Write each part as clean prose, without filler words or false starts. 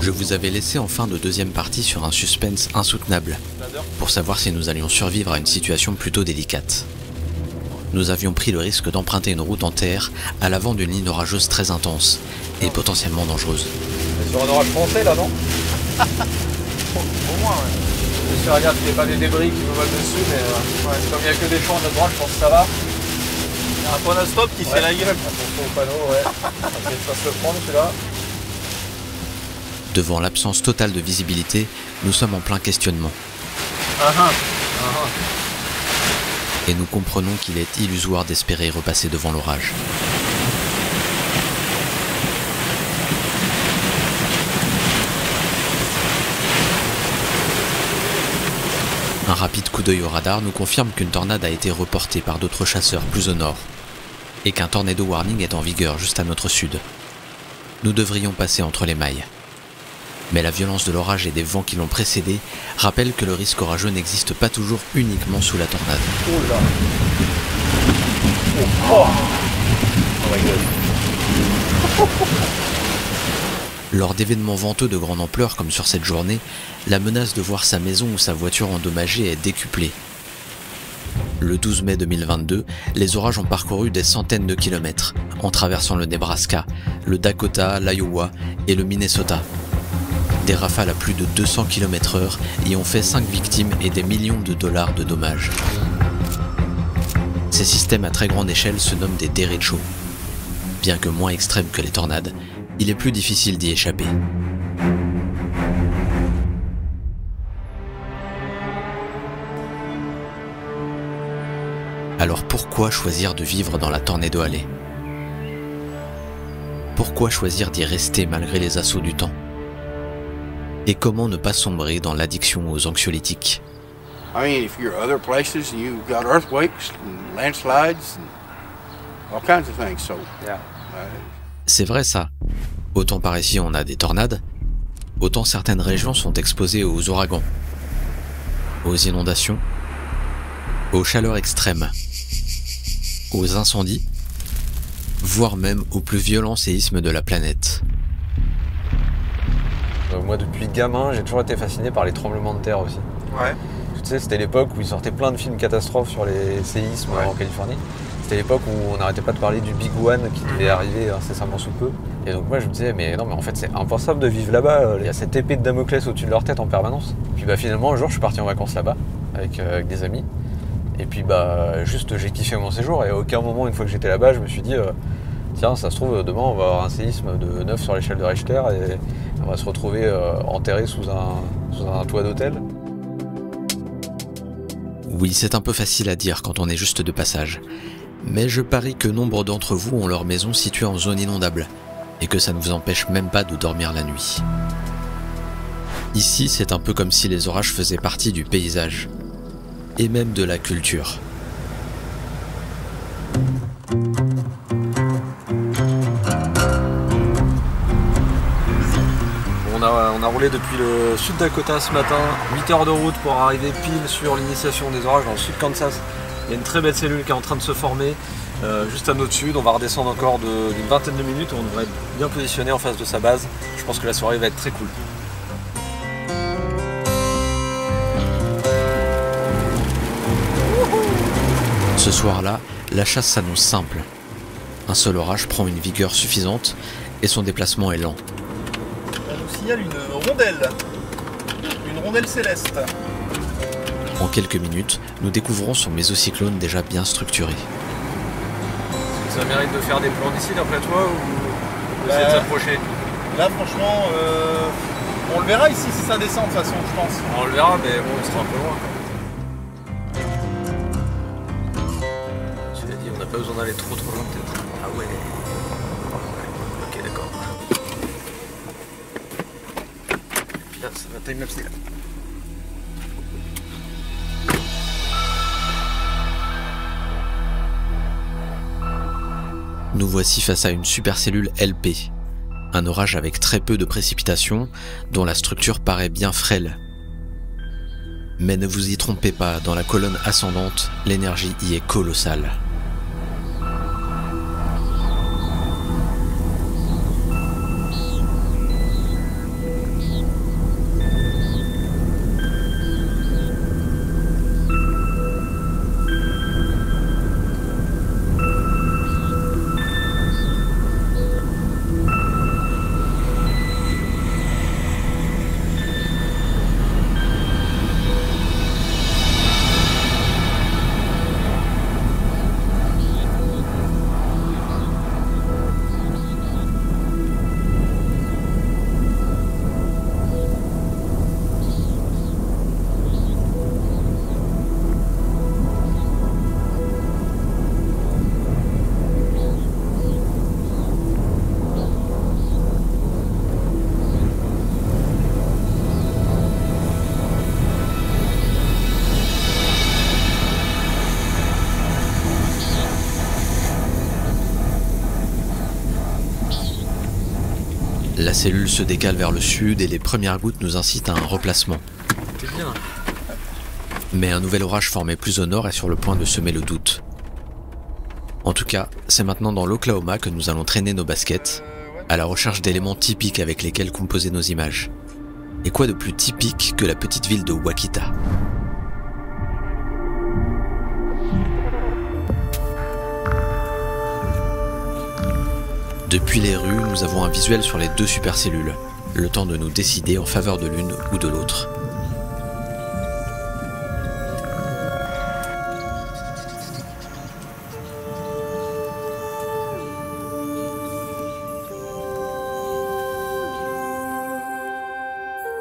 Je vous avais laissé en fin de deuxième partie sur un suspense insoutenable, pour savoir si nous allions survivre à une situation plutôt délicate. Nous avions pris le risque d'emprunter une route en terre à l'avant d'une ligne orageuse très intense et potentiellement dangereuse. On est sur un orage français là, non? Au moins, ouais. Je regarde qu'il n'y ait pas des débris qui nous volent dessus, mais ouais, comme il n'y a que des champs à notre droite, je pense que ça va. Il y a un point stop qui se fait la gueule. Attention au panneau, ouais. On va se le prendre celui-là. Devant l'absence totale de visibilité, nous sommes en plein questionnement. Et nous comprenons qu'il est illusoire d'espérer repasser devant l'orage. Un rapide coup d'œil au radar nous confirme qu'une tornade a été reportée par d'autres chasseurs plus au nord, et qu'un tornado warning est en vigueur juste à notre sud. Nous devrions passer entre les mailles. Mais la violence de l'orage et des vents qui l'ont précédé rappellent que le risque orageux n'existe pas toujours uniquement sous la tornade. Oh là. Oh my god. Lors d'événements venteux de grande ampleur comme sur cette journée, la menace de voir sa maison ou sa voiture endommagée est décuplée. Le 12 mai 2022, les orages ont parcouru des centaines de kilomètres, en traversant le Nebraska, le Dakota, l'Iowa et le Minnesota. Des rafales à plus de 200 km/h y ont fait 5 victimes et des millions de dollars de dommages. Ces systèmes à très grande échelle se nomment des derechos. Bien que moins extrêmes que les tornades, il est plus difficile d'y échapper. Alors pourquoi choisir de vivre dans la Tornado Alley? Pourquoi choisir d'y rester malgré les assauts du temps? Et comment ne pas sombrer dans l'addiction aux anxiolytiques? I mean, if you're other places, you've got earthquakes and landslides and all kinds of things. So, yeah. C'est vrai ça. Autant par ici on a des tornades, autant certaines régions sont exposées aux ouragans, aux inondations, aux chaleurs extrêmes, aux incendies, voire même aux plus violents séismes de la planète. Moi, depuis gamin, j'ai toujours été fasciné par les tremblements de terre aussi. Ouais. Tu sais, c'était l'époque où ils sortaient plein de films catastrophes sur les séismes en Californie. C'était l'époque où on n'arrêtait pas de parler du Big One qui devait arriver incessamment sous peu. Et donc moi je me disais, mais non, mais en fait c'est impensable de vivre là-bas. Il y a cette épée de Damoclès au-dessus de leur tête en permanence. Puis bah finalement un jour je suis parti en vacances là-bas avec des amis. Et puis bah juste j'ai kiffé mon séjour et à aucun moment une fois que j'étais là-bas je me suis dit tiens ça se trouve demain on va avoir un séisme de 9 sur l'échelle de Richter et on va se retrouver enterré sous un toit d'hôtel. Oui, c'est un peu facile à dire quand on est juste de passage. Mais je parie que nombre d'entre vous ont leur maison située en zone inondable, et que ça ne vous empêche même pas de dormir la nuit. Ici, c'est un peu comme si les orages faisaient partie du paysage, et même de la culture. On a roulé depuis le sud Dakota ce matin, 8 heures de route pour arriver pile sur l'initiation des orages dans le sud Kansas. Il y a une très belle cellule qui est en train de se former juste à notre sud. On va redescendre encore d'une vingtaine de minutes. On devrait être bien positionné en face de sa base. Je pense que la soirée va être très cool. Ce soir-là, la chasse s'annonce simple. Un seul orage prend une vigueur suffisante et son déplacement est lent. On nous signale une rondelle céleste. En quelques minutes, nous découvrons son mésocyclone déjà bien structuré. Est-ce que ça mérite de faire des plans d'ici d'après toi ou d'essayer de s'approcher? Là franchement, on le verra ici si ça descend de toute façon je pense. On le verra mais bon on sera un peu loin. Tu l'as dit, on n'a pas besoin d'aller trop loin peut-être. Ah ouais. Ok d'accord. Là ça va timelapse là. Nous voici face à une supercellule LP, un orage avec très peu de précipitations, dont la structure paraît bien frêle. Mais ne vous y trompez pas, dans la colonne ascendante, l'énergie y est colossale. La cellule se décale vers le sud et les premières gouttes nous incitent à un replacement. T'es bien. Mais un nouvel orage formé plus au nord est sur le point de semer le doute. En tout cas, c'est maintenant dans l'Oklahoma que nous allons traîner nos baskets, à la recherche d'éléments typiques avec lesquels composer nos images. Et quoi de plus typique que la petite ville de Ouachita? Depuis les rues, nous avons un visuel sur les deux supercellules, le temps de nous décider en faveur de l'une ou de l'autre.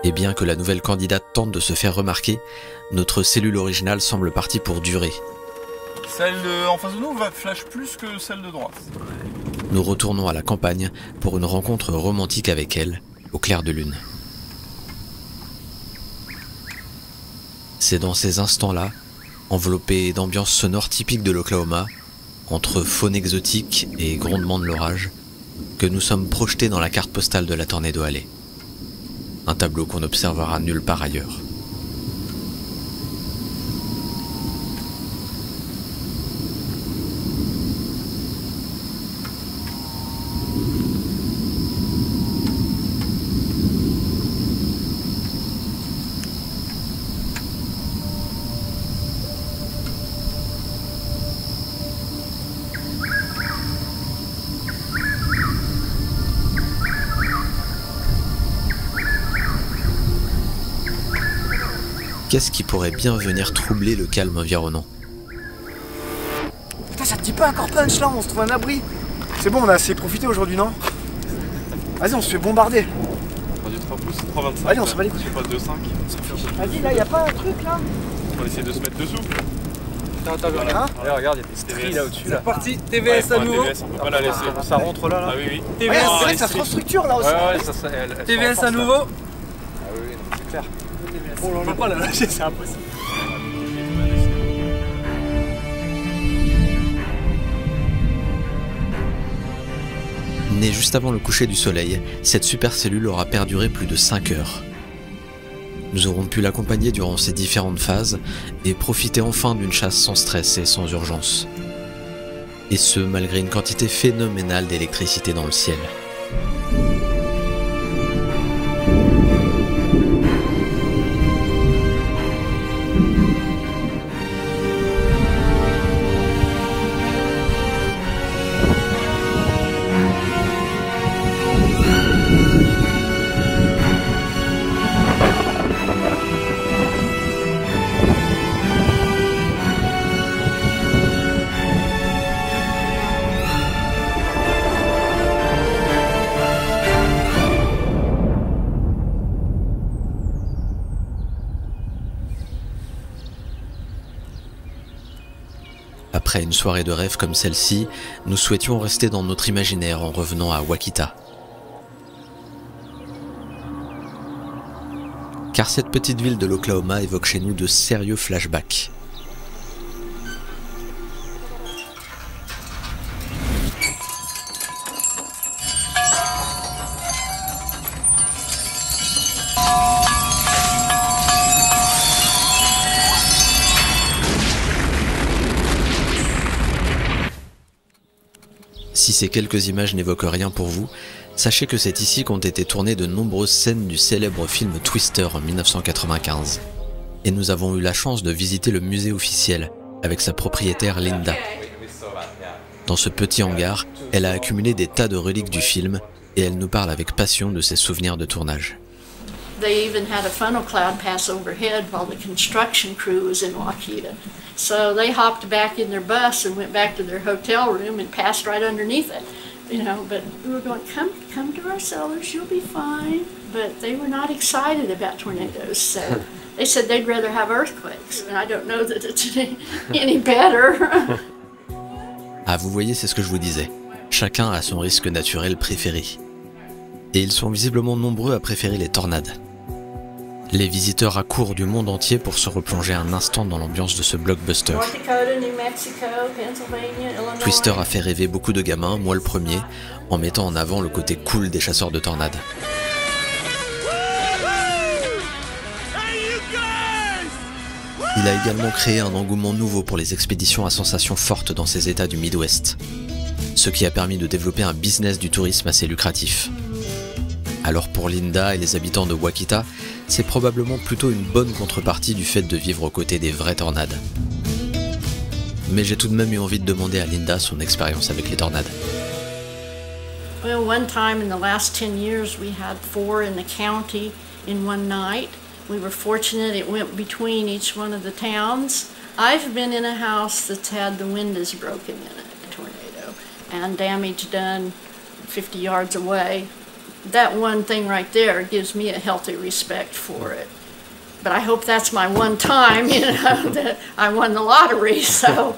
Et bien que la nouvelle candidate tente de se faire remarquer, notre cellule originale semble partie pour durer. Celle en face de nous va flash plus que celle de droite. Nous retournons à la campagne pour une rencontre romantique avec elle, au clair de lune. C'est dans ces instants-là, enveloppés d'ambiances sonores typiques de l'Oklahoma, entre faune exotique et grondement de l'orage, que nous sommes projetés dans la carte postale de la Tornado Alley. Un tableau qu'on n'observera nulle part ailleurs. Qu'est-ce qui pourrait bien venir troubler le calme environnant? Putain, ça te dit pas encore punch là, on se trouve un abri. C'est bon, on a assez profité aujourd'hui, non? Vas-y, on se fait bombarder. On du 3 pouces, 3,25. Allez, on se bat les couilles. Je sais pas, 2,5. Vas-y, là, y a pas un truc là? On va essayer de se mettre dessous. Attends, Voilà. regarde. Allez, regarde, il y a des stries là au-dessus. Là. C'est parti, Ouais, TVS à pour un nouveau. TVS, on peut pas la laisser. Ça rentre là, là. Ah oui, oui. Ouais, TVS, c'est vrai que ça se restructure là aussi. Ouais, ça elle TVS se à renforce, nouveau. là. Ah oui, non, c'est clair. On peut pas la lâcher, c'est impossible. Née juste avant le coucher du soleil, cette supercellule aura perduré plus de 5 heures. Nous aurons pu l'accompagner durant ces différentes phases et profiter enfin d'une chasse sans stress et sans urgence. Et ce, malgré une quantité phénoménale d'électricité dans le ciel. Après une soirée de rêve comme celle-ci, nous souhaitions rester dans notre imaginaire en revenant à Ouachita. Car cette petite ville de l'Oklahoma évoque chez nous de sérieux flashbacks. Si ces quelques images n'évoquent rien pour vous, sachez que c'est ici qu'ont été tournées de nombreuses scènes du célèbre film Twister en 1995. Et nous avons eu la chance de visiter le musée officiel avec sa propriétaire Linda. Dans ce petit hangar, elle a accumulé des tas de reliques du film et elle nous parle avec passion de ses souvenirs de tournage. They even had a funnel cloud pass overhead while the construction crew was in Ouachita. So they hopped back in their bus and went back to their hotel room and passed right underneath it. You know, but we were going, come to our cellars, you'll be fine. But they were not excited about tornadoes, so they said they'd rather have earthquakes. And I don't know that it's any better. Ah, vous voyez, c'est ce que je vous disais. Chacun a son risque naturel préféré. Et ils sont visiblement nombreux à préférer les tornades. Les visiteurs accourent du monde entier pour se replonger un instant dans l'ambiance de ce blockbuster. North Dakota, New Mexico, Pennsylvania, Illinois. Twister a fait rêver beaucoup de gamins, moi le premier, en mettant en avant le côté cool des chasseurs de tornades. Il a également créé un engouement nouveau pour les expéditions à sensations fortes dans ces états du Midwest, ce qui a permis de développer un business du tourisme assez lucratif. Alors pour Linda et les habitants de Ouachita, c'est probablement plutôt une bonne contrepartie du fait de vivre aux côtés des vraies tornades. Mais j'ai tout de même eu envie de demander à Linda son expérience avec les tornades. Well, one time in the last 10 years, we had 4 in the county in one night. We were fortunate it went between each one of the towns. I've been in a house that's had the windows broken in it, a tornado, and damage done 50 yards away. That one thing right there gives me a healthy respect for it. But I hope that's my one time, you know, that I won the lottery, so.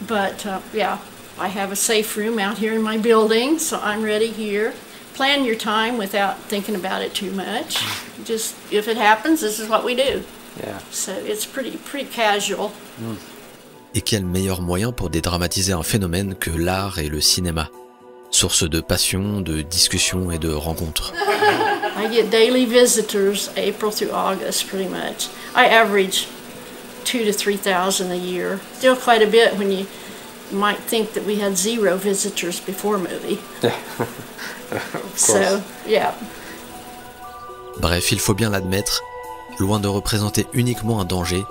But, yeah, I have a safe room out here in my building, so I'm ready here. Plan your time without thinking about it too much. Just, if it happens, this is what we do. Yeah. So it's pretty casual. Et quel meilleur moyen pour dédramatiser un phénomène que l'art et le cinéma, source de passion, de discussion et de rencontres. I get daily visitors April through August pretty much. I average 2,000 to 3,000 a year. Still quite a bit when you might think that we had 0 visitors before movie. So, yeah. Bref, il faut bien l'admettre, loin de représenter uniquement un danger,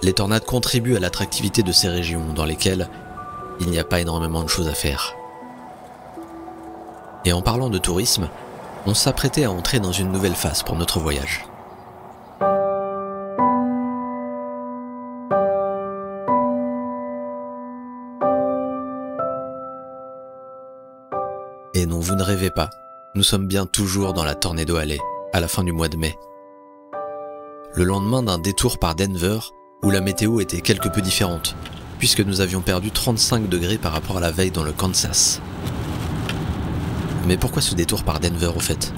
les tornades contribuent à l'attractivité de ces régions dans lesquelles il n'y a pas énormément de choses à faire. Et en parlant de tourisme, on s'apprêtait à entrer dans une nouvelle phase pour notre voyage. Et non, vous ne rêvez pas, nous sommes bien toujours dans la Tornado Alley, à la fin du mois de mai. Le lendemain d'un détour par Denver, où la météo était quelque peu différente, puisque nous avions perdu 35 degrés par rapport à la veille dans le Kansas. Mais pourquoi ce détour par Denver au fait?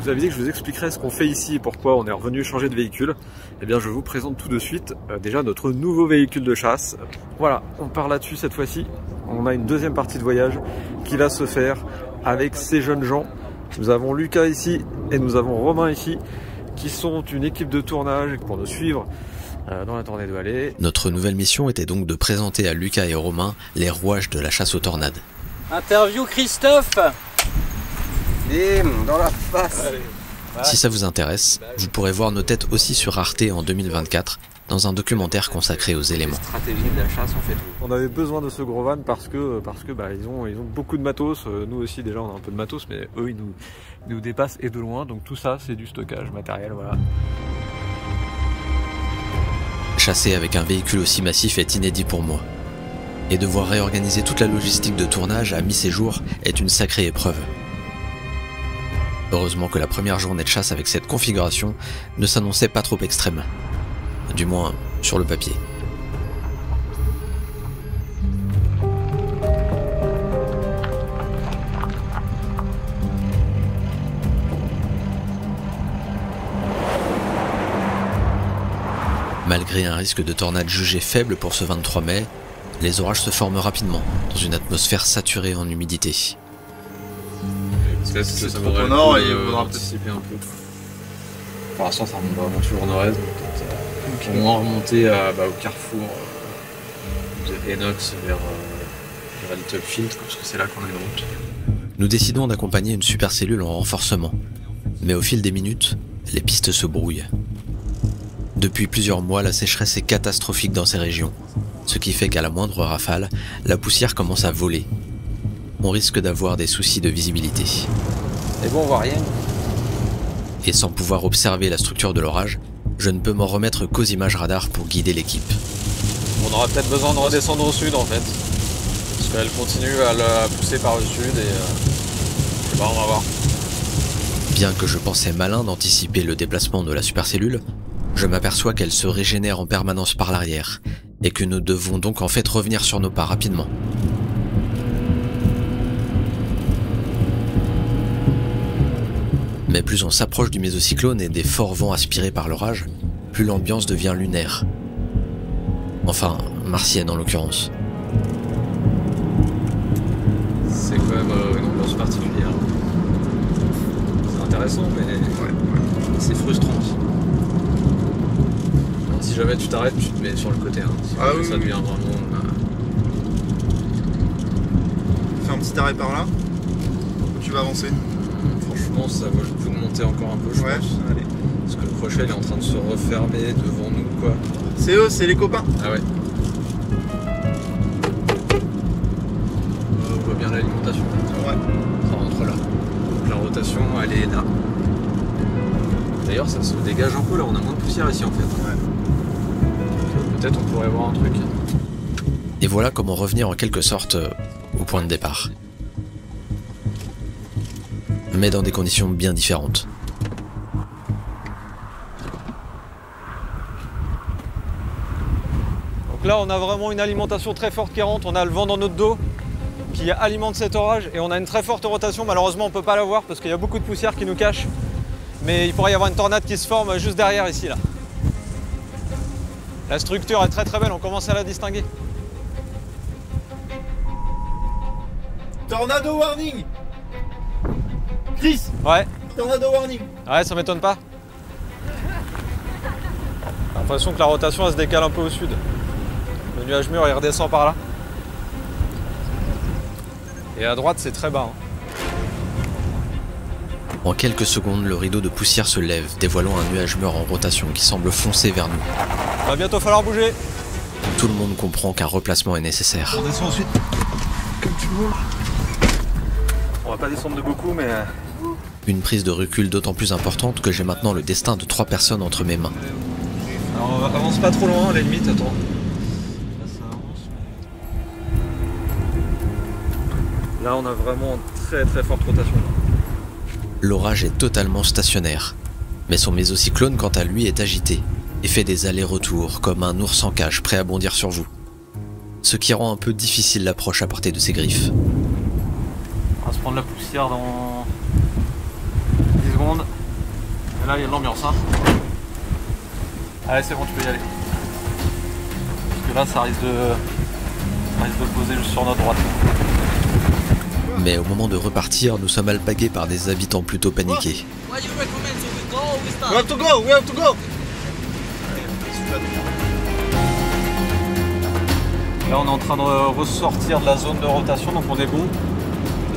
Vous avez dit que je vous expliquerais ce qu'on fait ici et pourquoi on est revenu changer de véhicule. Eh bien je vous présente tout de suite déjà notre nouveau véhicule de chasse. Voilà, on part là-dessus cette fois-ci. On a une deuxième partie de voyage qui va se faire avec ces jeunes gens. Nous avons Lucas ici et nous avons Romain ici, qui sont une équipe de tournage pour nous suivre dans la Tornado Alley. Notre nouvelle mission était donc de présenter à Lucas et Romain les rouages de la chasse aux tornades. Interview Christophe. Bim, dans la face. Allez. Si ça vous intéresse, vous pourrez voir nos têtes aussi sur Arte en 2024, dans un documentaire consacré aux éléments. Stratégie de la chasse, on fait tout. On avait besoin de ce gros van parce que bah, ils ont beaucoup de matos. Nous aussi déjà on a un peu de matos, mais eux ils nous dépassent et de loin. Donc tout ça c'est du stockage matériel, voilà. Chasser avec un véhicule aussi massif est inédit pour moi. Et devoir réorganiser toute la logistique de tournage à mi-séjour est une sacrée épreuve. Heureusement que la première journée de chasse avec cette configuration ne s'annonçait pas trop extrême. Du moins, sur le papier. Malgré un risque de tornade jugé faible pour ce 23 mai, les orages se forment rapidement, dans une atmosphère saturée en humidité. C'est trop au nord et il faudra anticiper un peu. Pour l'instant, ça remonte vraiment toujours au nord-est, donc peut-être au moins remonter au carrefour de Enox vers Little Field, parce que c'est là qu'on a une route. Nous décidons d'accompagner une supercellule en renforcement, mais au fil des minutes, les pistes se brouillent. Depuis plusieurs mois, la sécheresse est catastrophique dans ces régions, ce qui fait qu'à la moindre rafale, la poussière commence à voler. On risque d'avoir des soucis de visibilité. Et bon, on voit rien. Et sans pouvoir observer la structure de l'orage, je ne peux m'en remettre qu'aux images radar pour guider l'équipe. On aura peut-être besoin de redescendre au sud en fait, parce qu'elle continue à la pousser par le sud et je sais pas, on va voir. Bien que je pensais malin d'anticiper le déplacement de la supercellule, je m'aperçois qu'elle se régénère en permanence par l'arrière, et que nous devons donc en fait revenir sur nos pas rapidement. Mais plus on s'approche du mésocyclone et des forts vents aspirés par l'orage, plus l'ambiance devient lunaire. Enfin, martienne en l'occurrence. C'est quand même une ambiance particulière. C'est intéressant, mais c'est frustrant aussi. Alors, si jamais tu t'arrêtes, tu te mets sur le côté. Hein. Si jamais ça devient vraiment... Fais un petit arrêt par là. Tu vas avancer. Franchement, ça vaut le coup de monter encore un peu, je pense. Allez. Parce que le crochet il est en train de se refermer devant nous, quoi. C'est eux, c'est les copains. Ah ouais. On voit bien l'alimentation. Ouais. Ça rentre là. Donc la rotation, elle est là. D'ailleurs, ça se dégage un peu là, on a moins de poussière ici en fait. Ouais. Peut-être on pourrait voir un truc. Et voilà comment revenir en quelque sorte au point de départ. Mais dans des conditions bien différentes. Donc là, on a vraiment une alimentation très forte qui rentre. On a le vent dans notre dos qui alimente cet orage et on a une très forte rotation. Malheureusement, on ne peut pas la voir parce qu'il y a beaucoup de poussière qui nous cache. Mais il pourrait y avoir une tornade qui se forme juste derrière ici là. La structure est très très belle, on commence à la distinguer. Tornado warning. Chris. Ouais. Tornado warning. Ouais, ça m'étonne pas. J'ai l'impression que la rotation elle se décale un peu au sud. Le nuage mûr il redescend par là. Et à droite c'est très bas. Hein. En quelques secondes, le rideau de poussière se lève, dévoilant un nuage mûr en rotation qui semble foncer vers nous. Il va bientôt falloir bouger. Tout le monde comprend qu'un replacement est nécessaire. On descend ensuite. Comme tu veux. On va pas descendre de beaucoup mais... Une prise de recul d'autant plus importante que j'ai maintenant le destin de 3 personnes entre mes mains. Alors avance pas trop loin à la limite, attends. Là on a vraiment très très forte rotation. L'orage est totalement stationnaire, mais son mésocyclone quant à lui est agité et fait des allers-retours comme un ours en cage prêt à bondir sur vous. Ce qui rend un peu difficile l'approche à portée de ses griffes. On va se prendre la poussière dans 10 secondes. Et là il y a de l'ambiance hein. Allez c'est bon tu peux y aller. Parce que là ça risque de poser juste sur notre droite. Mais au moment de repartir, nous sommes alpagués par des habitants plutôt paniqués. We have to go, we have to go. Là on est en train de ressortir de la zone de rotation donc on est bon.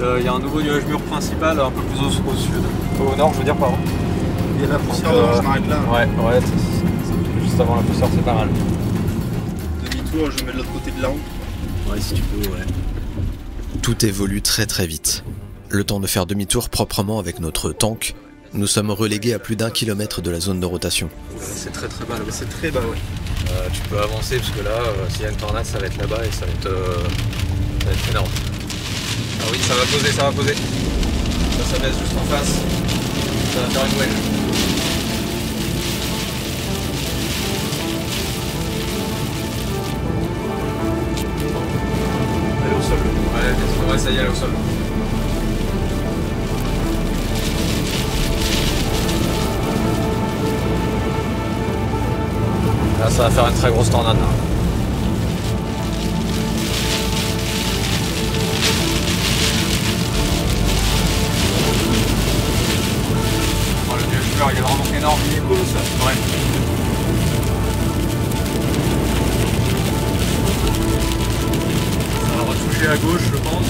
Il y a un nouveau nuage mûr principal un peu plus au sud. Au nord je veux dire pardon. Il y a la poussière dehors, je m'arrête là. Ouais, juste avant la poussière c'est pas mal. Demi-tour, je mets de l'autre côté de la route. Ouais si tu peux ouais. Tout évolue très très vite. Le temps de faire demi-tour proprement avec notre tank, nous sommes relégués à plus d'1 kilomètre de la zone de rotation. C'est très très bas là-bas. C'est très bas, ouais. Tu peux avancer parce que là, s'il y a une tornade, ça va être là-bas et ça va être énorme. Ah oui, ça va poser, ça va poser. Ça baisse juste en face. Ça va faire une wedge. Elle est au sol. Ouais, ça y est, elle est au sol. Là, ça va faire une très grosse tornade. Là. Oh, le nuage mûr, il est vraiment énorme. Il est colossal. Ouais. Ça va retoucher à gauche, je pense.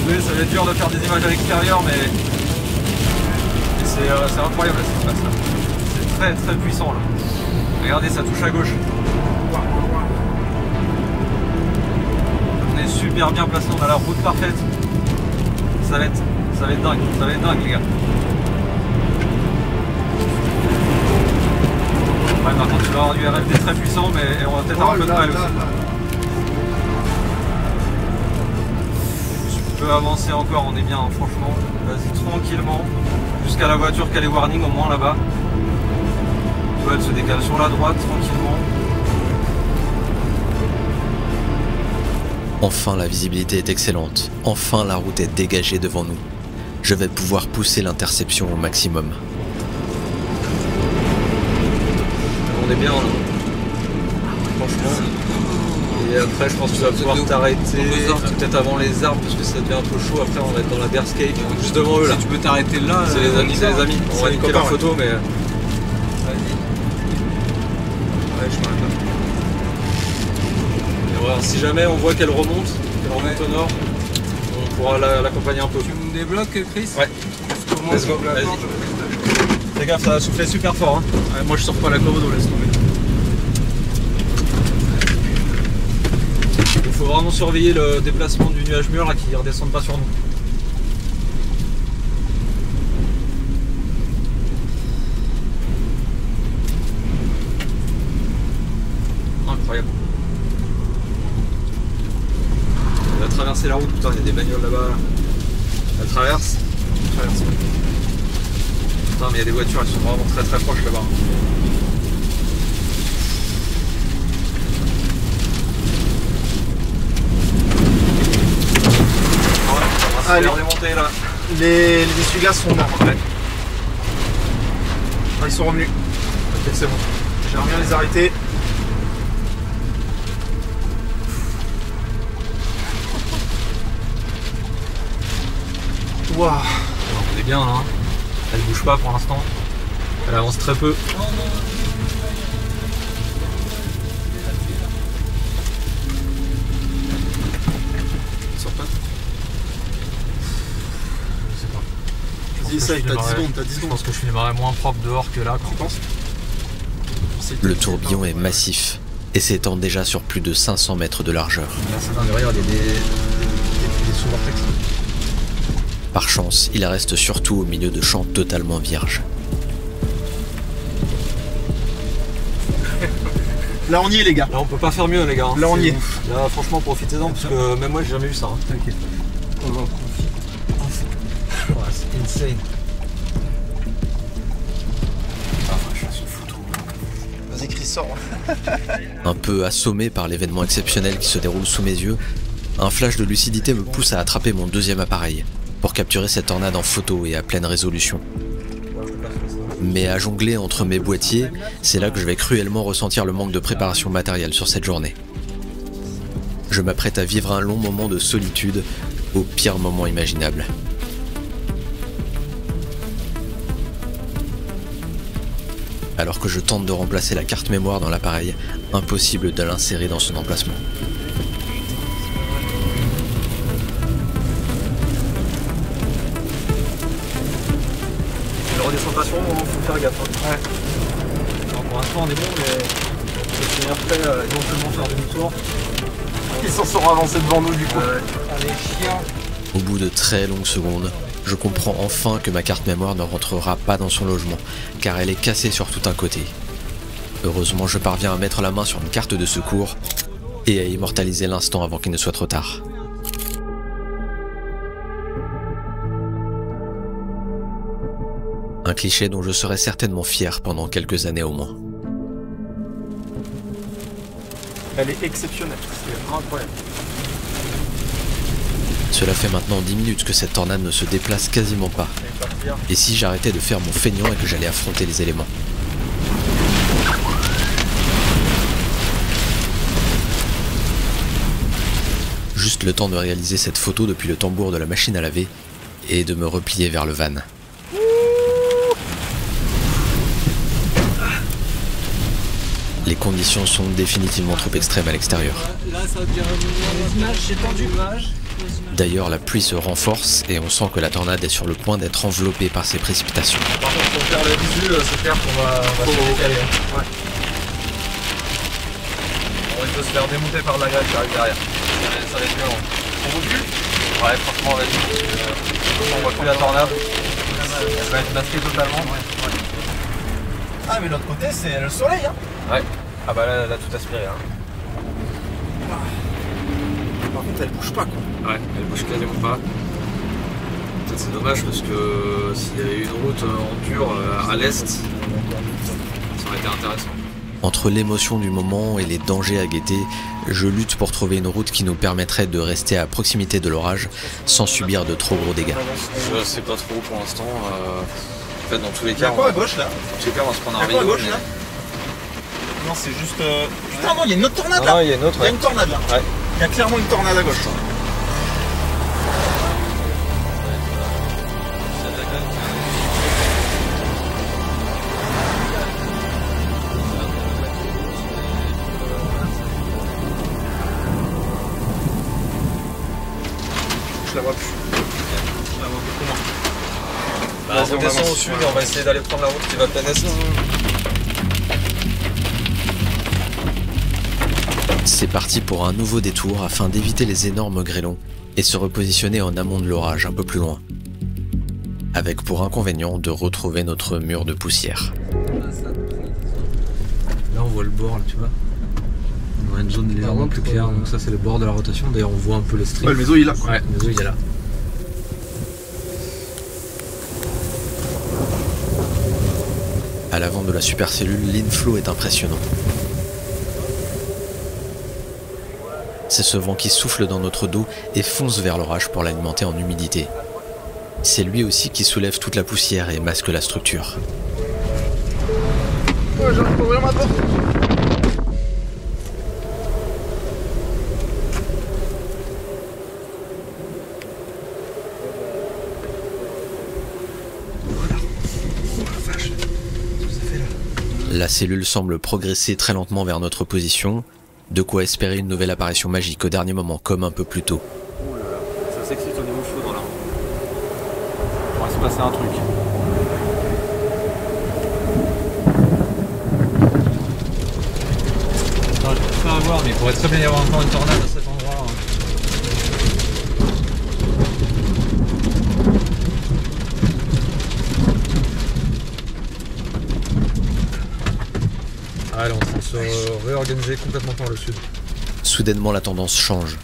Désolé, ça va être dur de faire des images à l'extérieur, mais c'est incroyable ce qui se passe là. C'est très très puissant là. Regardez, ça touche à gauche. On est super bien placé, on a la route parfaite. Ça va être dingue, les gars. Ouais, par contre, tu vas avoir du RFD très puissant, mais on va peut-être avoir un peu de mal aussi. Tu peux avancer encore, on est bien, hein, franchement. Vas-y tranquillement, jusqu'à la voiture qu'elle est warning au moins là-bas. Tu vois, elle se décale sur la droite tranquillement. Enfin, la visibilité est excellente. Enfin, la route est dégagée devant nous. Je vais pouvoir pousser l'interception au maximum. On est bien là. Franchement. Et après, je pense que tu vas pouvoir t'arrêter peut-être avant les arbres parce que ça devient un peu chaud. Après, on va être dans la Bearscape, juste devant eux là. Si tu peux t'arrêter là, c'est les amis, On va niquer leur photo, mais. Vas-y. Ouais, je m'arrête là. Et voilà, si jamais on voit qu'elle remonte au nord, on pourra l'accompagner un peu. Tu me débloques, Chris? Ouais. Let's go, vas-y. Fais gaffe, ça va souffler super fort. Hein. Ouais, moi je sors pas la commodo, laisse tomber. Il faut vraiment surveiller le déplacement du nuage mûr là, qui ne redescende pas sur nous. Incroyable. Elle va traverser la route, putain, il y a des bagnoles là-bas. Elle traverse. Putain, mais il y a des voitures, elles sont vraiment très très proches là-bas. Allez, remonter là. les essuie-glaces sont morts. Ouais. Ah, ils sont revenus. Ok, c'est bon. J'aimerais bien les arrêter. Waouh. On est bien là. Hein. Elle bouge pas pour l'instant. Elle avance très peu. Essaye, t'as 10 secondes, t'as 10 Je secondes. pense que je finirai moins propre dehors que là. Tu penses? Le tourbillon est massif et s'étend déjà sur plus de 500 mètres de largeur. Là, c'est dingue, regarde, il y a des sous-vortex. Par chance, il reste surtout au milieu de champs totalement vierges. Là on y est les gars. Là on peut pas faire mieux les gars. Hein. Là on y est. Ouf. Là franchement profitez-en parce que même moi j'ai jamais vu ça. Hein. T'inquiète. On en profite. Ouais, c'est insane. Vas-y Chris, sors. Un peu assommé par l'événement exceptionnel qui se déroule sous mes yeux, un flash de lucidité me pousse à attraper mon deuxième appareil pour capturer cette tornade en photo et à pleine résolution. Mais à jongler entre mes boîtiers, c'est là que je vais cruellement ressentir le manque de préparation matérielle sur cette journée. Je m'apprête à vivre un long moment de solitude au pire moment imaginable. Alors que je tente de remplacer la carte mémoire dans l'appareil, impossible de l'insérer dans son emplacement. Il redescend pas sur nous, faut faire gaffe. Hein. Ouais. Alors, pour l'instant on est bon, mais on peut finir après éventuellement faire demi-tour. Ils s'en sont avancés devant nous du coup. Les chiens. Au bout de très longues secondes, je comprends enfin que ma carte mémoire ne rentrera pas dans son logement, car elle est cassée sur tout un côté. Heureusement, je parviens à mettre la main sur une carte de secours et à immortaliser l'instant avant qu'il ne soit trop tard. Un cliché dont je serai certainement fier pendant quelques années au moins. Elle est exceptionnelle, c'est incroyable. Cela fait maintenant 10 minutes que cette tornade ne se déplace quasiment pas. Et si j'arrêtais de faire mon feignant et que j'allais affronter les éléments? Juste le temps de réaliser cette photo depuis le tambour de la machine à laver et de me replier vers le van. Les conditions sont définitivement trop extrêmes à l'extérieur. Là, ça va dire les images, j'ai tendu l'image. D'ailleurs, la pluie se renforce et on sent que la tornade est sur le point d'être enveloppée par ces précipitations. Par contre, pour faire la visu, c'est clair qu'on va se décaler. Hein. Ouais. On risque de se faire démonter par la grêle qui arrive derrière. Ça va être violent. On recule? Ouais, franchement, vas-y. On voit plus la tornade. Elle va être masquée totalement. Ouais. Ah mais l'autre côté c'est le soleil hein. Ouais. Ah bah là, elle a tout aspiré. Hein. Par contre elle bouge pas quoi. Ouais, elle bouge quasiment pas. Peut-être c'est dommage parce que s'il y avait une route en dur à l'est, ça aurait été intéressant. Entre l'émotion du moment et les dangers à guetter, je lutte pour trouver une route qui nous permettrait de rester à proximité de l'orage sans subir de trop gros dégâts. Je sais pas trop pour l'instant. En fait, dans tous les Il y a cas, quoi à gauche là? dans tous les cas, on va se prendre un Il y a quoi à rayon. gauche là? Non, c'est juste. Putain, non, il y a une autre tornade là! Non, il y a une autre. Il y a une tornade là! Ouais. Il y a clairement une tornade à gauche. Je la vois plus. Je la vois beaucoup moins. Bah, Vas-y, on descend avance. au sud et on va essayer d'aller prendre la route qui va plein est. C'est parti pour un nouveau détour afin d'éviter les énormes grêlons et se repositionner en amont de l'orage un peu plus loin. Avec pour inconvénient de retrouver notre mur de poussière. Là on voit le bord, là, tu vois. On voit une zone légèrement plus claire, donc ça c'est le bord de la rotation. D'ailleurs on voit un peu le stream. Ouais, le méso il est là. Ouais, le méso il est là. À l'avant de la supercellule, l'inflow est impressionnant. C'est ce vent qui souffle dans notre dos et fonce vers l'orage pour l'alimenter en humidité. C'est lui aussi qui soulève toute la poussière et masque la structure. Ouais, j'arrive à ouvrir ma porte. La cellule semble progresser très lentement vers notre position, de quoi espérer une nouvelle apparition magique au dernier moment comme un peu plus tôt. Oh là là, ça s'excite au niveau chaud dans là. Il va se passer un truc. Non, je peux pas avoir, mais il pourrait très bien y avoir encore une tornade à cet endroit. Ah, elle est en train de se réorganiser complètement par le sud. Soudainement la tendance change.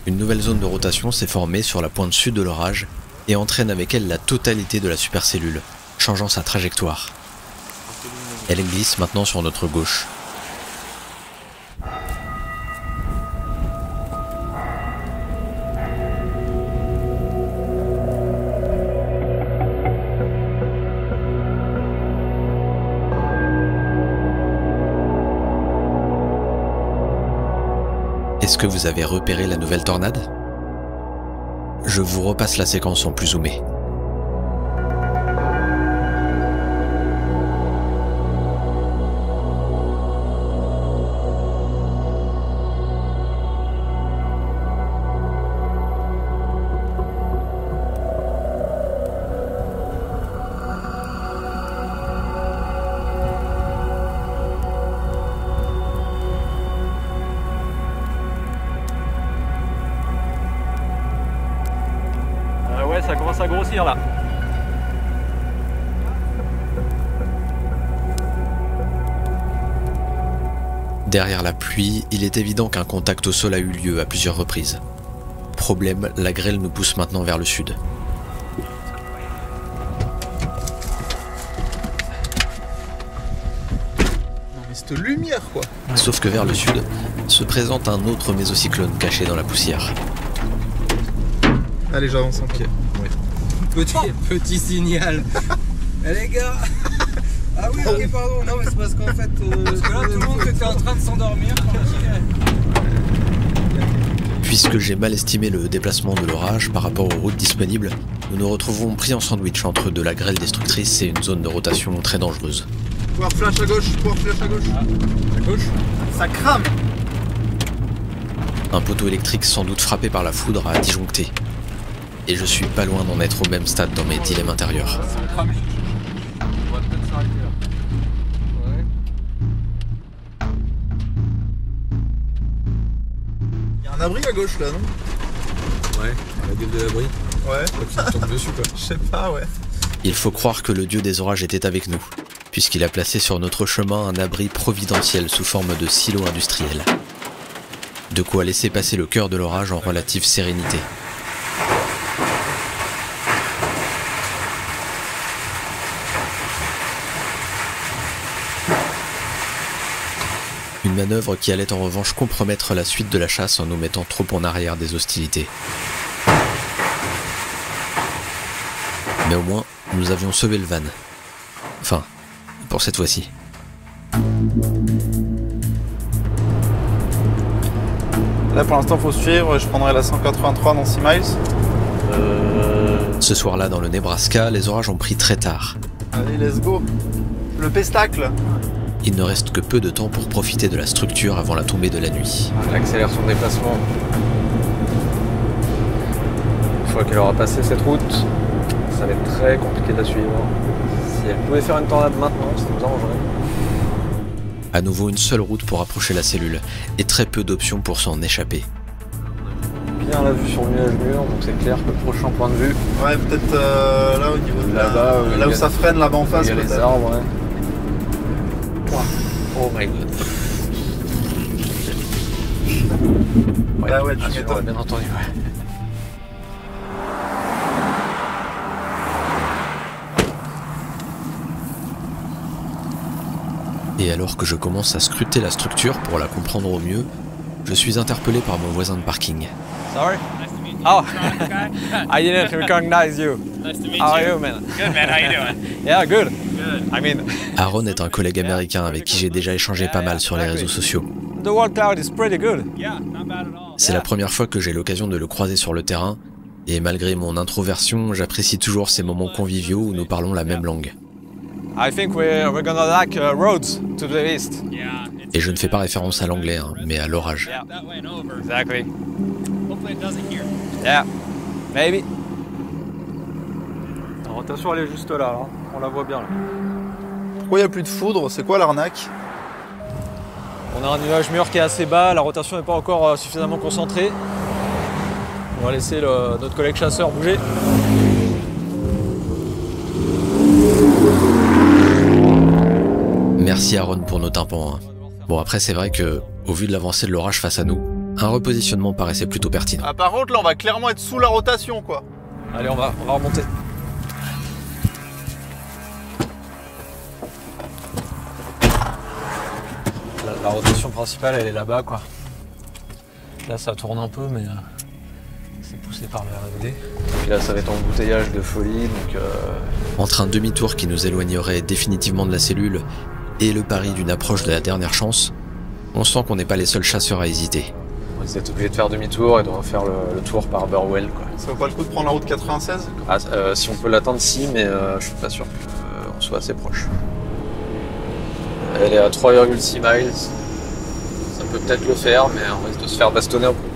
Une nouvelle zone de rotation s'est formée sur la pointe sud de l'orage et entraîne avec elle la totalité de la supercellule, changeant sa trajectoire. Elle glisse maintenant sur notre gauche. Est-ce que vous avez repéré la nouvelle tornade? Je vous repasse la séquence en plus zoomé. Ouais, ça commence à grossir là. Derrière la pluie, il est évident qu'un contact au sol a eu lieu à plusieurs reprises. Problème, la grêle nous pousse maintenant vers le sud. Non mais cette lumière quoi. Sauf que vers le sud se présente un autre mésocyclone caché dans la poussière. Allez, j'avance un pied. Petit signal. Eh les gars. Ah oui, ok, pardon. Non, mais c'est parce qu'en fait. Parce que là, tout le monde était en train de s'endormir. Puisque j'ai mal estimé le déplacement de l'orage par rapport aux routes disponibles, nous nous retrouvons pris en sandwich entre de la grêle destructrice et une zone de rotation très dangereuse. Power flash à gauche, power flash à gauche. À gauche. Ça crame. Un poteau électrique sans doute frappé par la foudre a disjoncté. Et je suis pas loin d'en être au même stade dans mes dilemmes intérieurs. Il y a un abri à gauche là, non? Ouais, la gueule de l'abri. Ouais. Qui tombe dessus quoi. Je sais pas, ouais. Il faut croire que le dieu des orages était avec nous, puisqu'il a placé sur notre chemin un abri providentiel sous forme de silo industriel. De quoi laisser passer le cœur de l'orage en relative sérénité. Une manœuvre qui allait en revanche compromettre la suite de la chasse en nous mettant trop en arrière des hostilités. Mais au moins, nous avions sauvé le van. Enfin, pour cette fois-ci. Là pour l'instant faut suivre, je prendrai la 183 dans 6 miles. Ce soir-là, dans le Nebraska, les orages ont pris très tard. Allez, let's go. Le pestacle. Il ne reste que peu de temps pour profiter de la structure avant la tombée de la nuit. Elle accélère son déplacement. Une fois qu'elle aura passé cette route, ça va être très compliqué de la suivre. Si elle pouvait faire une tornade maintenant, ça nous arrangerait. À nouveau une seule route pour approcher la cellule, et très peu d'options pour s'en échapper. Bien la vue sur le nuage mûr, donc c'est clair que le prochain point de vue... Ouais, peut-être là au niveau de là-bas, là où ça freine, là-bas en face. Il y a les arbres, ouais. Oh my god. Ouais, ah ouais, tu m'étonnes. Bien entendu, ouais. Et alors que je commence à scruter la structure pour la comprendre au mieux, je suis interpellé par mon voisin de parking. Sorry? Oh, I didn't recognize you. Nice to meet How are you. you, man? Good, man. How you doing? Yeah, good. Good. I mean, Aaron est un collègue américain avec qui j'ai déjà échangé pas mal sur les réseaux sociaux. the world cloud is pretty good. Yeah, not bad at all. C'est la première fois que j'ai l'occasion de le croiser sur le terrain, et malgré mon introversion, j'apprécie toujours ces moments conviviaux où nous parlons la même langue. I think we're gonna like roads to the east. Yeah, Et je ne fais pas référence à l'anglais, hein, mais à l'orage. yeah, that way and over. Exactly. Hopefully it doesn't here. Yeah, maybe. La rotation elle est juste là, hein. On la voit bien là. Pourquoi il n'y a plus de foudre? C'est quoi l'arnaque? On a un nuage mûr qui est assez bas, la rotation n'est pas encore suffisamment concentrée. On va laisser notre collègue chasseur bouger. Merci Aaron pour nos tympans. Hein. Bon après c'est vrai que, au vu de l'avancée de l'orage face à nous, un repositionnement paraissait plutôt pertinent. Ah par contre là on va clairement être sous la rotation quoi. Allez, on va remonter. La rotation principale elle est là-bas quoi. Là ça tourne un peu mais c'est poussé par le RFD. Puis là ça va être embouteillage de folie donc... Entre un demi-tour qui nous éloignerait définitivement de la cellule et le pari d'une approche de la dernière chance, on sent qu'on n'est pas les seuls chasseurs à hésiter. On va être obligé de faire demi-tour et de refaire le tour par Burwell quoi. Ça vaut pas le coup de prendre la route 96? Ah, si on peut l'atteindre si mais je suis pas sûr qu'on soit assez proche. Elle est à 3,6 miles. Ça peut peut-être le faire mais on risque de se faire bastonner un peu.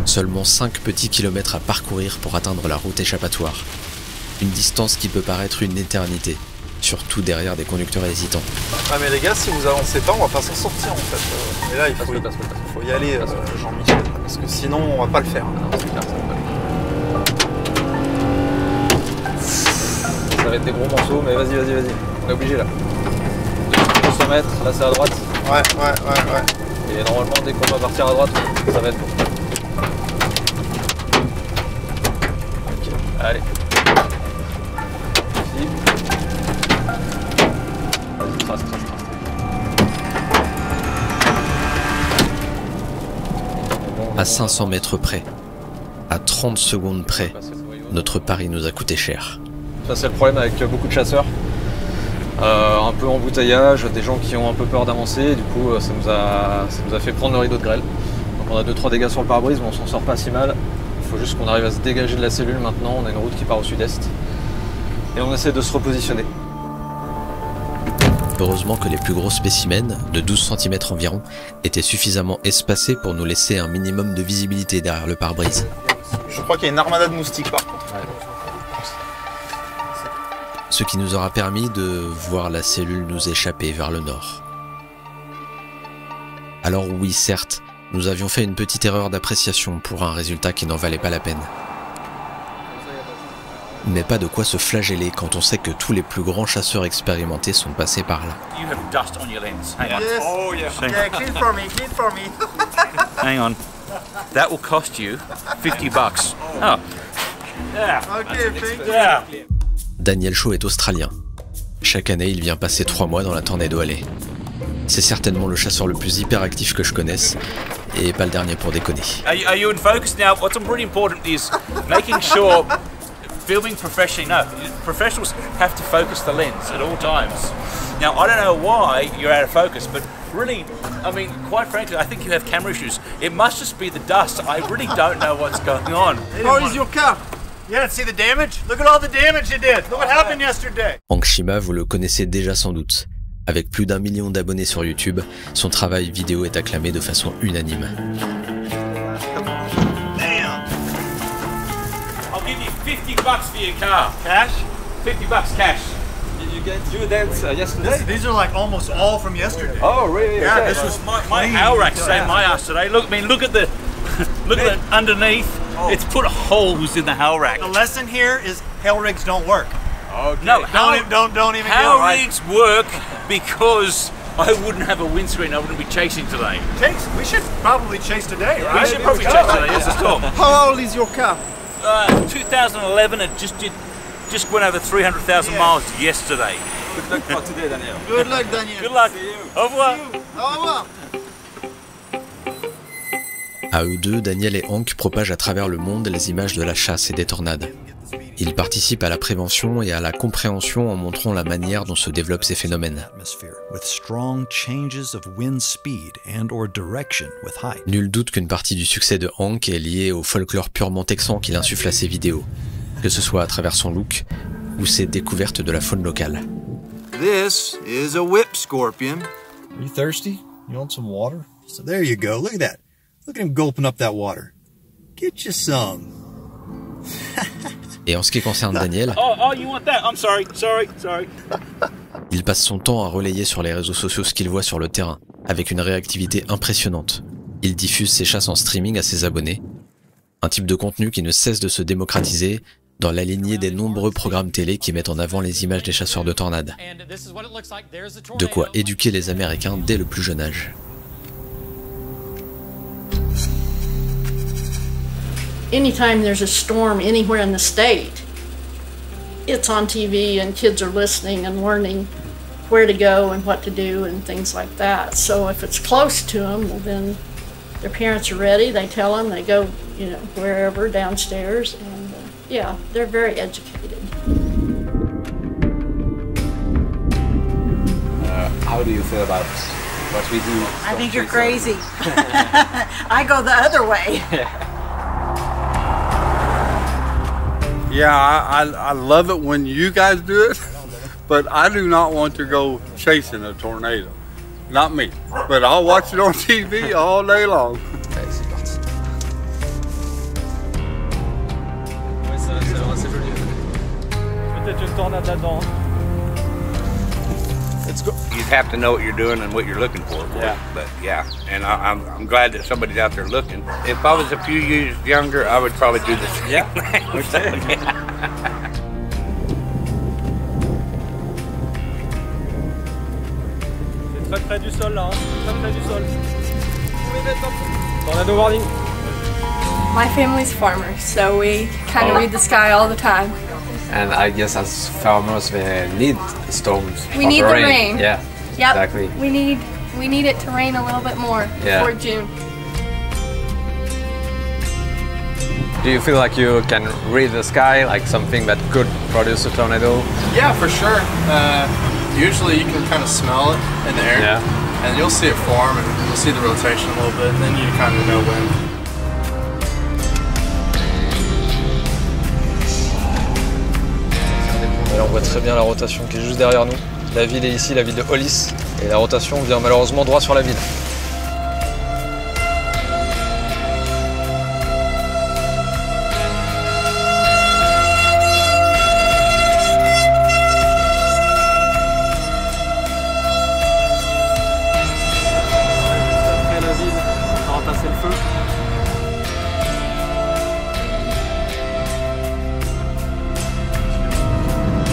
Seulement 5 petits kilomètres à parcourir pour atteindre la route échappatoire. Une distance qui peut paraître une éternité, surtout derrière des conducteurs hésitants. Ah mais les gars, si vous avancez pas, on va pas s'en sortir en fait. Et là, il faut y aller, Jean-Michel, parce que sinon, on va pas le faire. Non, c'est clair, ça va être des gros morceaux, mais vas-y. On est obligé là. 200 mètres, là c'est à droite. Ouais. Et normalement, dès qu'on va partir à droite, ça va être bon. Ok, allez. Trace. À 500 mètres près, à 30 secondes près, notre pari nous a coûté cher. Ça c'est le problème avec beaucoup de chasseurs. Un peu embouteillage, des gens qui ont un peu peur d'avancer, du coup ça nous a fait prendre le rideau de grêle. Donc on a 2-3 dégâts sur le pare-brise, mais on s'en sort pas si mal. Il faut juste qu'on arrive à se dégager de la cellule maintenant, on a une route qui part au sud-est. Et on essaie de se repositionner. Heureusement que les plus gros spécimens, de 12 cm environ, étaient suffisamment espacés pour nous laisser un minimum de visibilité derrière le pare-brise. Je crois qu'il y a une armada de moustiques par contre. Ouais. Ce qui nous aura permis de voir la cellule nous échapper vers le nord. Alors oui, certes, nous avions fait une petite erreur d'appréciation pour un résultat qui n'en valait pas la peine. Mais pas de quoi se flageller quand on sait que tous les plus grands chasseurs expérimentés sont passés par là. You have dust on your lens. Hang on. Yes. Oh yeah. Yeah, clean for me. Hang on. That will cost you $50. Oh. Yeah. Ok, thank you. Yeah. Daniel Shaw est australien. Chaque année, il vient passer 3 mois dans la Tornado Alley. C'est certainement le chasseur le plus hyperactif que je connaisse, et pas le dernier pour déconner. Are you in focus now? What's really important is making sure filming professionally. No, professionals have to focus the lens at all times. Now, I don't know why you're out of focus, but really, I mean, quite frankly, I think you have camera issues. It must just be the dust. I really don't know what's going on. How is your car? Yeah, see the damage? Look at all the damage you did. Look what happened yesterday. Hank Shima, vous le connaissez déjà sans doute. Avec plus d'1 million d'abonnés sur YouTube, son travail vidéo est acclamé de façon unanime. Damn. I'll give you $50 for your car. Cash? $50 cash. Did you get you that yesterday? These are like almost all from yesterday. Oh, really? Yeah, Okay. this was My hail rack saved my ass today. Look, I mean, look at the, look at the underneath. It's put holes in the hail rack. The lesson here is hail rigs don't work. Okay. No, Don't even hail get it. rigs work because I wouldn't have a windscreen. I wouldn't be chasing today. Chase, we should probably chase today, right? We should probably chase today. Yes, it's Tom. How old is your car? 2011. It just went over 300,000 miles yesterday. Good luck for today, Daniel. Good luck, Daniel. Good luck. Au revoir. Au revoir. À eux deux, Daniel et Hank propagent à travers le monde les images de la chasse et des tornades. Ils participent à la prévention et à la compréhension en montrant la manière dont se développent ces phénomènes. Nul doute qu'une partie du succès de Hank est liée au folklore purement texan qu'il insuffle à ses vidéos, que ce soit à travers son look ou ses découvertes de la faune locale. This is a whip scorpion. Are you thirsty? You want some water? So there you go. Look at that. Look at him gulping up that water. Get you some. Et en ce qui concerne Daniel, Oh, you want that? I'm sorry. il passe son temps à relayer sur les réseaux sociaux ce qu'il voit sur le terrain, avec une réactivité impressionnante. Il diffuse ses chasses en streaming à ses abonnés, un type de contenu qui ne cesse de se démocratiser dans la lignée des nombreux programmes télé qui mettent en avant les images des chasseurs de tornades. De quoi éduquer les Américains dès le plus jeune âge. Anytime there's a storm anywhere in the state, it's on TV and kids are listening and learning where to go and what to do and things like that. So if it's close to them, well, then their parents are ready, they tell them, they go, you know, wherever, downstairs, and yeah, they're very educated. How do you feel about what we do? I think you're crazy. I go the other way. Yeah, I love it when you guys do it, but I do not want to go chasing a tornado. Not me. But I'll watch it on TV all day long. Allez, c'est parti. Ouais, c'est joli. Peut-être une tornade là-dedans. Let's go. You'd have to know what you're doing and what you're looking for. Yeah. But yeah, and I'm glad that somebody's out there looking. If I was a few years younger, I would probably do the same. Yeah. Okay. C'est très près du sol là, hein. Très près du sol. Tornado warning. My family's farmers, so we kind of read the sky all the time. And I guess as farmers we need storms. We need the rain. Yeah, Yep. exactly. We need it to rain a little bit more before June. Do you feel like you can read the sky, like something that could produce a tornado? Yeah, for sure. Usually you can kind of smell it in the air, and you'll see it form, and you'll see the rotation a little bit, and then you kind of know when. Là, on voit très bien la rotation qui est juste derrière nous. La ville est ici, la ville de Hollis, et la rotation vient malheureusement droit sur la ville. Après la ville, on va passer le feu.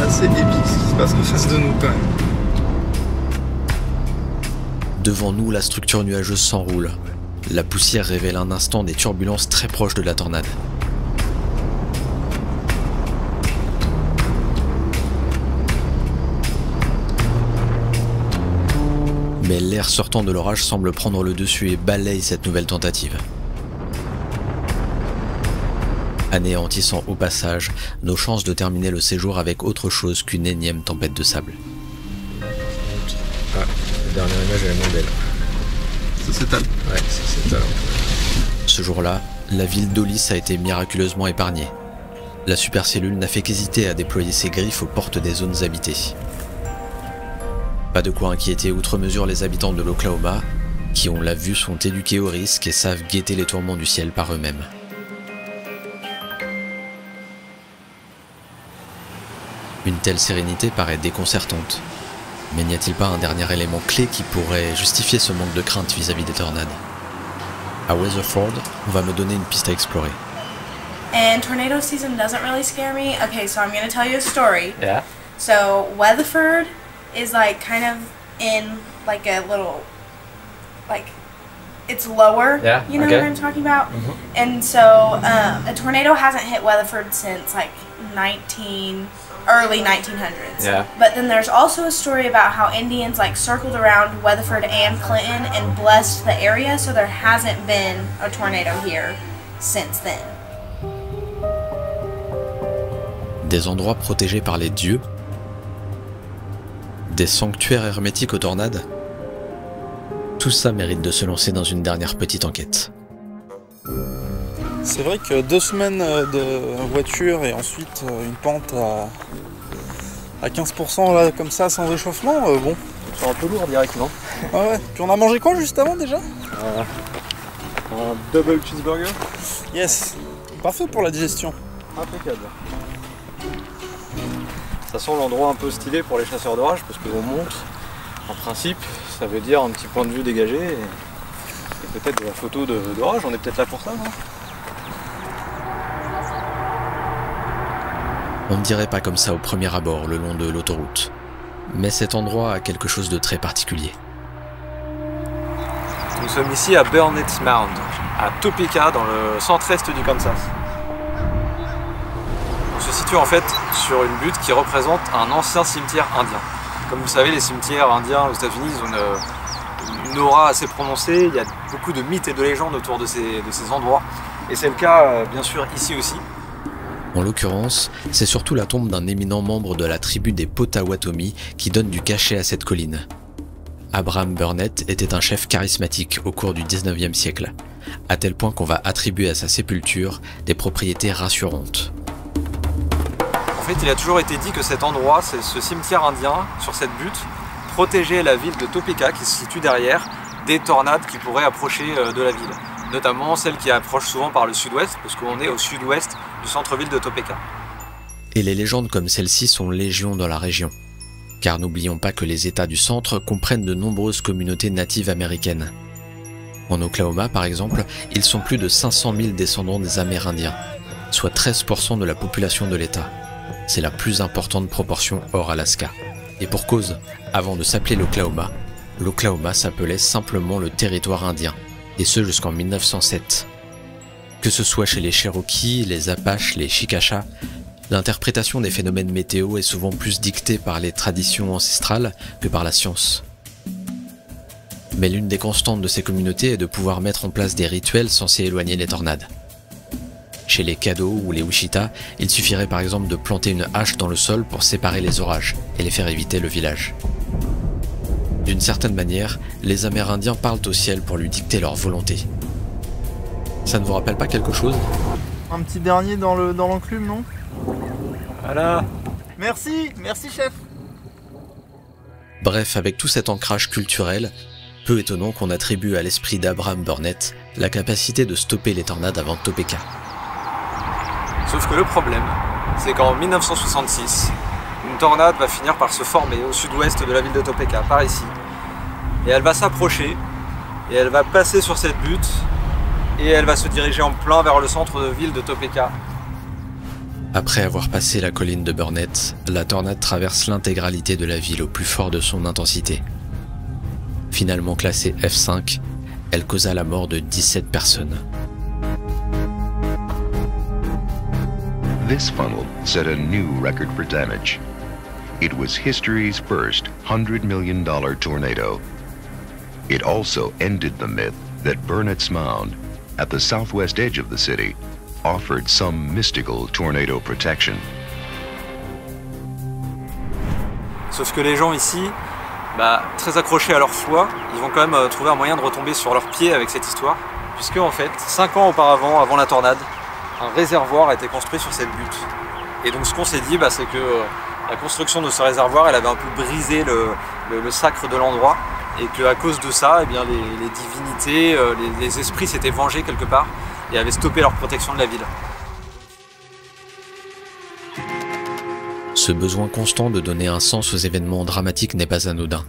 C'est épique ce qui se passe en face de nous quand même. Devant nous, la structure nuageuse s'enroule. La poussière révèle un instant des turbulences très proches de la tornade. Mais l'air sortant de l'orage semble prendre le dessus et balaye cette nouvelle tentative. Anéantissant au passage nos chances de terminer le séjour avec autre chose qu'une énième tempête de sable. Ah, la dernière image elle est moins belle. Ça s'étale. Ouais, ça s'étale. Ce jour-là, la ville d'Aulis a été miraculeusement épargnée. La supercellule n'a fait qu'hésiter à déployer ses griffes aux portes des zones habitées. Pas de quoi inquiéter outre mesure les habitants de l'Oklahoma, qui, on l'a vu, sont éduqués au risque et savent guetter les tourments du ciel par eux-mêmes. Une telle sérénité paraît déconcertante. Mais n'y a-t-il pas un dernier élément clé qui pourrait justifier ce manque de crainte vis-à-vis des tornades? À Weatherford, on va me donner une piste à explorer. And tornado season doesn't really scare me. Okay, so I'm going to tell you a story. Yeah. So Weatherford is like kind of in like a little, like, it's lower. Yeah, you know okay. what I'm talking about? And so a tornado hasn't hit Weatherford since like early 1900s. Yeah. But then there's also a story about how Indians like circled around Weatherford and Clinton and blessed the area, so there hasn't been a tornado here since then. Des endroits protégés par les dieux? Des sanctuaires hermétiques aux tornades? Tout ça mérite de se lancer dans une dernière petite enquête. C'est vrai que 2 semaines de voiture et ensuite une pente à 15% là, comme ça, sans échauffement, bon. C'est un peu lourd direct, non? Ah ouais. Puis on a mangé quoi juste avant déjà? Un double cheeseburger. Yes. Parfait pour la digestion. Impeccable. Ça sent l'endroit un peu stylé pour les chasseurs d'orage parce qu'on monte. En principe, ça veut dire un petit point de vue dégagé et peut-être de la photo d'orage. On est peut-être là pour ça, non? On ne dirait pas comme ça au premier abord le long de l'autoroute. Mais cet endroit a quelque chose de très particulier. Nous sommes ici à Burnett's Mound, à Topeka, dans le centre-est du Kansas. On se situe en fait sur une butte qui représente un ancien cimetière indien. Comme vous savez, les cimetières indiens aux États-Unis ont une aura assez prononcée. Il y a beaucoup de mythes et de légendes autour de ces endroits. Et c'est le cas, bien sûr, ici aussi. En l'occurrence, c'est surtout la tombe d'un éminent membre de la tribu des Potawatomi qui donne du cachet à cette colline. Abraham Burnett était un chef charismatique au cours du 19e siècle, à tel point qu'on va attribuer à sa sépulture des propriétés rassurantes. En fait, il a toujours été dit que cet endroit, ce cimetière indien, sur cette butte, protégeait la ville de Topeka, qui se situe derrière, des tornades qui pourraient approcher de la ville. Notamment celles qui approchent souvent par le sud-ouest, parce qu'on est au sud-ouest du centre-ville de Topeka. Et les légendes comme celle-ci sont légion dans la région. Car n'oublions pas que les États du centre comprennent de nombreuses communautés natives américaines. En Oklahoma, par exemple, ils sont plus de 500 000 descendants des Amérindiens, soit 13% de la population de l'État. C'est la plus importante proportion hors Alaska. Et pour cause, avant de s'appeler l'Oklahoma, l'Oklahoma s'appelait simplement le territoire indien, et ce jusqu'en 1907. Que ce soit chez les Cherokees, les Apaches, les Chickasha, l'interprétation des phénomènes météo est souvent plus dictée par les traditions ancestrales que par la science. Mais l'une des constantes de ces communautés est de pouvoir mettre en place des rituels censés éloigner les tornades. Chez les Caddo ou les Wichita, il suffirait par exemple de planter une hache dans le sol pour séparer les orages et les faire éviter le village. D'une certaine manière, les Amérindiens parlent au ciel pour lui dicter leur volonté. Ça ne vous rappelle pas quelque chose? Un petit dernier dans l'enclume, non? Voilà. Merci chef. Bref, avec tout cet ancrage culturel, peu étonnant qu'on attribue à l'esprit d'Abraham Burnett la capacité de stopper les tornades avant Topeka. Sauf que le problème, c'est qu'en 1966, une tornade va finir par se former au sud-ouest de la ville de Topeka, par ici. Et elle va s'approcher, et elle va passer sur cette butte, et elle va se diriger en plein vers le centre de ville de Topeka. Après avoir passé la colline de Burnett, la tornade traverse l'intégralité de la ville au plus fort de son intensité. Finalement classée F5, elle causa la mort de 17 personnes. This funnel set a new record for damage. It was history's first $100 million tornado, It also ended the myth that Burnett's Mound, at the southwest edge of the city, offered some mystical tornado protection. Sauf que les gens ici, très accrochés à leur foi, ils vont quand même trouver un moyen de retomber sur leurs pieds avec cette histoire. Puisque en fait, 5 ans auparavant, avant la tornade, un réservoir a été construit sur cette butte. Et donc ce qu'on s'est dit, c'est que la construction de ce réservoir, elle avait un peu brisé le sacre de l'endroit. Et qu'à cause de ça, les divinités, les esprits s'étaient vengés quelque part et avaient stoppé leur protection de la ville. Ce besoin constant de donner un sens aux événements dramatiques n'est pas anodin.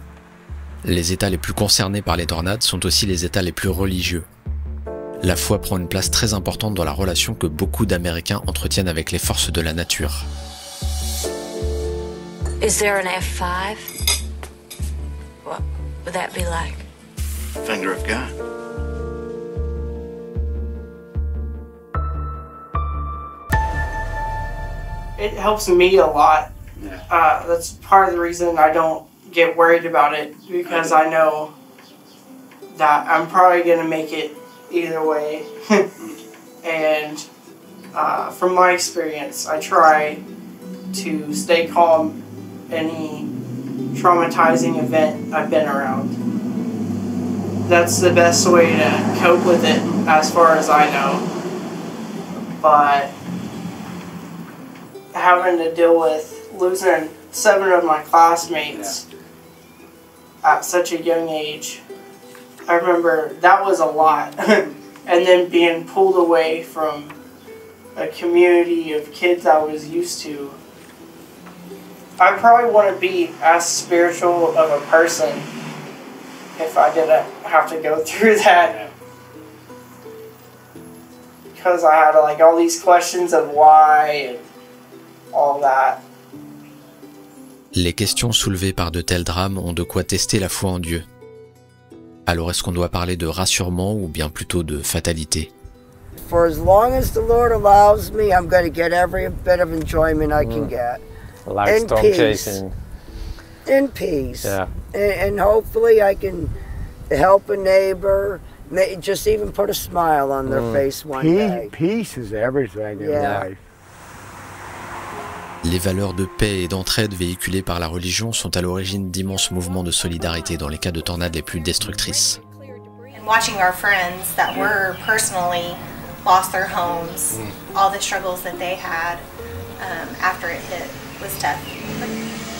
Les États les plus concernés par les tornades sont aussi les États les plus religieux. La foi prend une place très importante dans la relation que beaucoup d'Américains entretiennent avec les forces de la nature. Is there an F5? What would that be like? Finger of God. It helps me a lot. That's part of the reason I don't get worried about it, because I know that I'm probably going to make it either way. And from my experience, I try to stay calm any traumatizing event I've been around. That's the best way to cope with it as far as I know. But having to deal with losing 7 of my classmates at such a young age, I remember that was a lot. And then being pulled away from a community of kids I was used to. I probably wouldn't be as spiritual of a person if I didn't have to go through that. Because I had like all these questions of why and all that. Les questions soulevées par de tels drames ont de quoi tester la foi en Dieu. Alors est-ce qu'on doit parler de rassurement ou bien plutôt de fatalité? For as long as the Lord allows me, I'm going to get every bit of enjoyment I can get. Like storm chasing. In peace. Yeah. And hopefully I can help a neighbor, just even put a smile on their face one day. Peace is everything in life. Les valeurs de paix et d'entraide véhiculées par la religion sont à l'origine d'immenses mouvements de solidarité dans les cas de tornades les plus destructrices. And watching our friends that were personally lost their homes, all the struggles that they had after it hit was tough.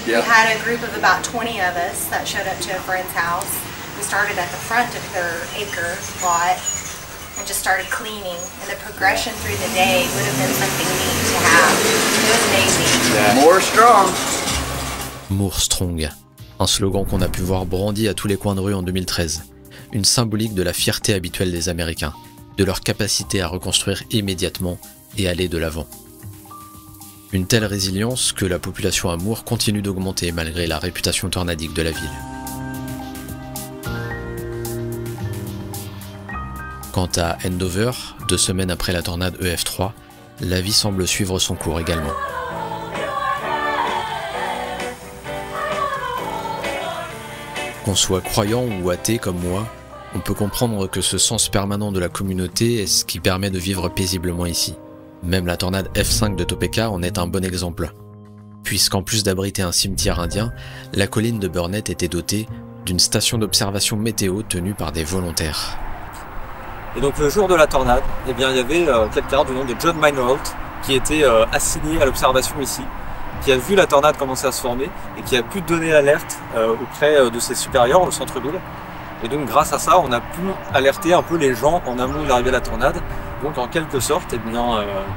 We had a group of about 20 of us that showed up to a friend's house. We started at the front of their acre lot and just started cleaning, and the progression through the day would have been something neat to have. It was amazing. More strong. More strong, un slogan qu'on a pu voir brandi à tous les coins de rue en 2013, une symbolique de la fierté habituelle des Américains, de leur capacité à reconstruire immédiatement et aller de l'avant. Une telle résilience que la population à Moore continue d'augmenter malgré la réputation tornadique de la ville. Quant à Andover, 2 semaines après la tornade EF3, la vie semble suivre son cours également. Qu'on soit croyant ou athée comme moi, on peut comprendre que ce sens permanent de la communauté est ce qui permet de vivre paisiblement ici. Même la tornade F5 de Topeka en est un bon exemple. Puisqu'en plus d'abriter un cimetière indien, la colline de Burnett était dotée d'une station d'observation météo tenue par des volontaires. Et donc le jour de la tornade, il y avait quelqu'un du nom de John Meinhold qui était assigné à l'observation ici, qui a vu la tornade commencer à se former et qui a pu donner l'alerte auprès de ses supérieurs au centre-ville. Et donc grâce à ça, on a pu alerter un peu les gens en amont de l'arrivée de la tornade. Donc en quelque sorte,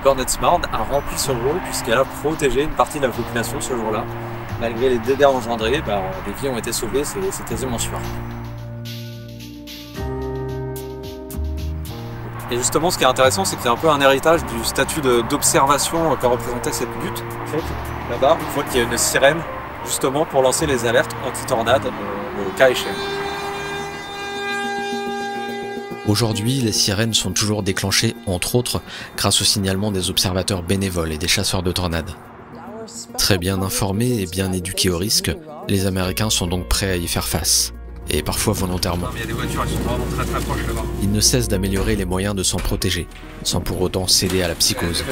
Burnett's Mound a rempli ce rôle puisqu'elle a protégé une partie de la population ce jour-là. Malgré les dégâts engendrés, des vies ont été sauvées, c'est quasiment sûr. Et justement, ce qui est intéressant, c'est qu'il y a un peu un héritage du statut d'observation qu'a représenté cette butte. Là-bas, on voit qu'il y a une sirène, justement, pour lancer les alertes anti-tornade, le cas échéant. Aujourd'hui, les sirènes sont toujours déclenchées, entre autres, grâce au signalement des observateurs bénévoles et des chasseurs de tornades. Très bien informés et bien éduqués au risque, les Américains sont donc prêts à y faire face. et parfois volontairement. Il y a des voitures, elles sont vraiment très proches là-bas. Ils ne cessent d'améliorer les moyens de s'en protéger, sans pour autant céder à la psychose.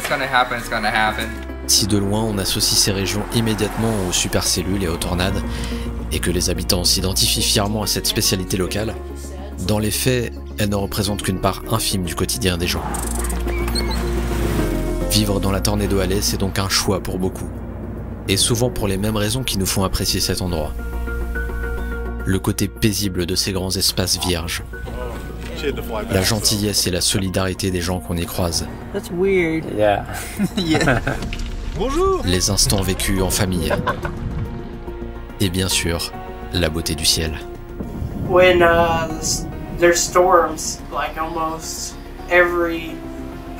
Si de loin on associe ces régions immédiatement aux supercellules et aux tornades, et que les habitants s'identifient fièrement à cette spécialité locale, dans les faits, elles ne représentent qu'une part infime du quotidien des gens. Vivre dans la Tornado Alley, c'est donc un choix pour beaucoup, et souvent pour les mêmes raisons qui nous font apprécier cet endroit. Le côté paisible de ces grands espaces vierges, la gentillesse et la solidarité des gens qu'on y croise. That's weird. Yeah. Yeah. Bonjour. Les instants vécus en famille. Et bien sûr, la beauté du ciel. When there's storms, like almost every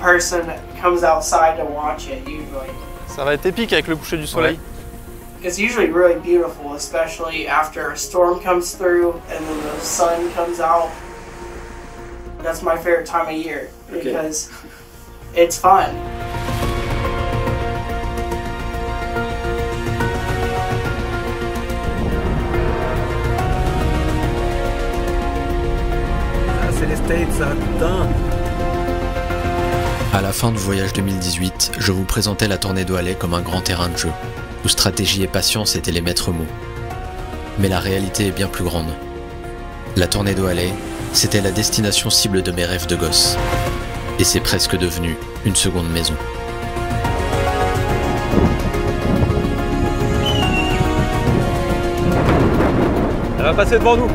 person comes outside to watch it usually. Ça va être épique avec le coucher du soleil. It's usually really beautiful, especially after a storm comes through and then the sun comes out. That's my favorite time of year because it's fun. Ah, c'est les States, ça, putain. À la fin du voyage 2018, je vous présentais la Tornado Alley comme un grand terrain de jeu, où stratégie et patience étaient les maîtres mots. Mais la réalité est bien plus grande. La Tornado Alley, c'était la destination cible de mes rêves de gosse. Et c'est presque devenu une seconde maison. Elle va passer devant nous.